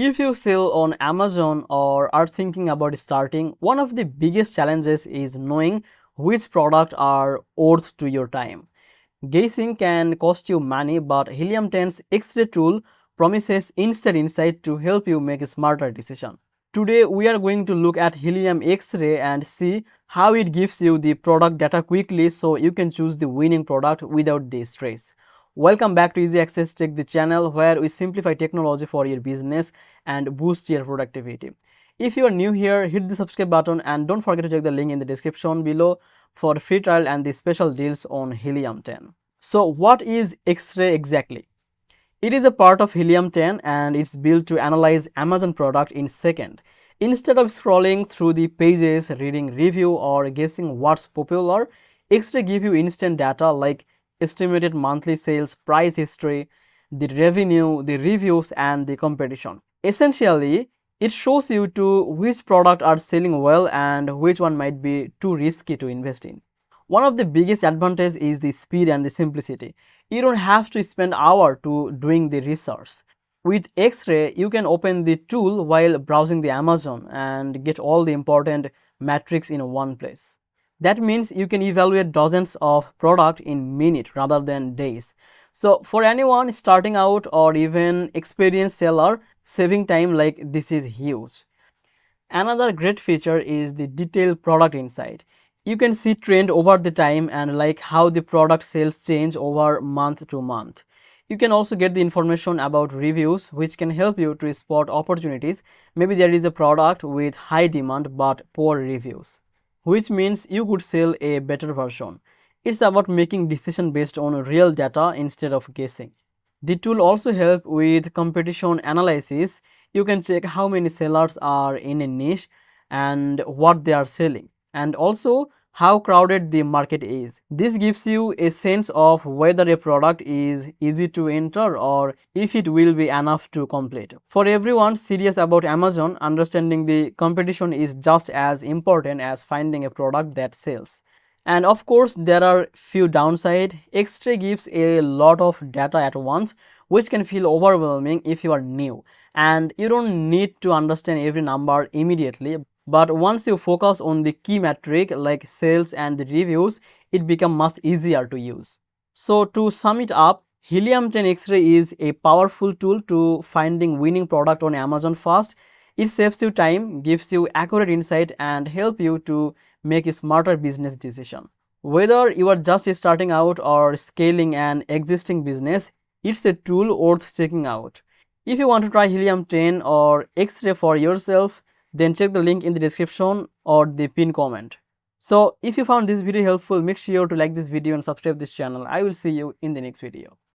If you sell on Amazon or are thinking about starting, one of the biggest challenges is knowing which product are worth to your time. Guessing can cost you money, but Helium10's X-ray tool promises instant insight to help you make a smarter decision. Today we are going to look at Helium X-ray and see how it gives you the product data quickly so you can choose the winning product without the stress. Welcome back to Easy Access Tech, the channel where we simplify technology for your business and boost your productivity. If you are new here, hit the subscribe button and don't forget to check the link in the description below for free trial and the special deals on Helium10. So what is X-ray exactly? It is a part of Helium10 and it's built to analyze Amazon product in second. Instead of scrolling through the pages, reading review or guessing what's popular, X-ray give you instant data like estimated monthly sales, price history, the revenue, the reviews and the competition. Essentially, it shows you to which product are selling well and which one might be too risky to invest in. One of the biggest advantages is the speed and the simplicity. You don't have to spend hours to doing the research. With X-ray, you can open the tool while browsing the Amazon and get all the important metrics in one place. That means you can evaluate dozens of products in minutes rather than days. So for anyone starting out or even experienced seller, saving time like this is huge. Another great feature is the detailed product insight. You can see trend over the time and like how the product sales change over month to month. You can also get the information about reviews which can help you to spot opportunities. Maybe there is a product with high demand but poor reviews, which means you could sell a better version. It's about making decision based on real data instead of guessing. The tool also helps with competition analysis. You can check how many sellers are in a niche and what they are selling, and also how crowded the market is. This gives you a sense of whether a product is easy to enter or if it will be enough to complete. For everyone serious about Amazon, understanding the competition is just as important as finding a product that sells. And of course, there are few downside. X-ray gives a lot of data at once, which can feel overwhelming if you are new. And you don't need to understand every number immediately. But once you focus on the key metric like sales and the reviews, it becomes much easier to use. So to sum it up, Helium10 X-ray is a powerful tool to finding winning product on Amazon fast. It saves you time, gives you accurate insight and help you to make a smarter business decision. Whether you are just starting out or scaling an existing business, it's a tool worth checking out. If you want to try Helium10 or X-ray for yourself, then check the link in the description or the pinned comment. So if you found this video helpful, make sure to like this video and subscribe this channel. I will see you in the next video.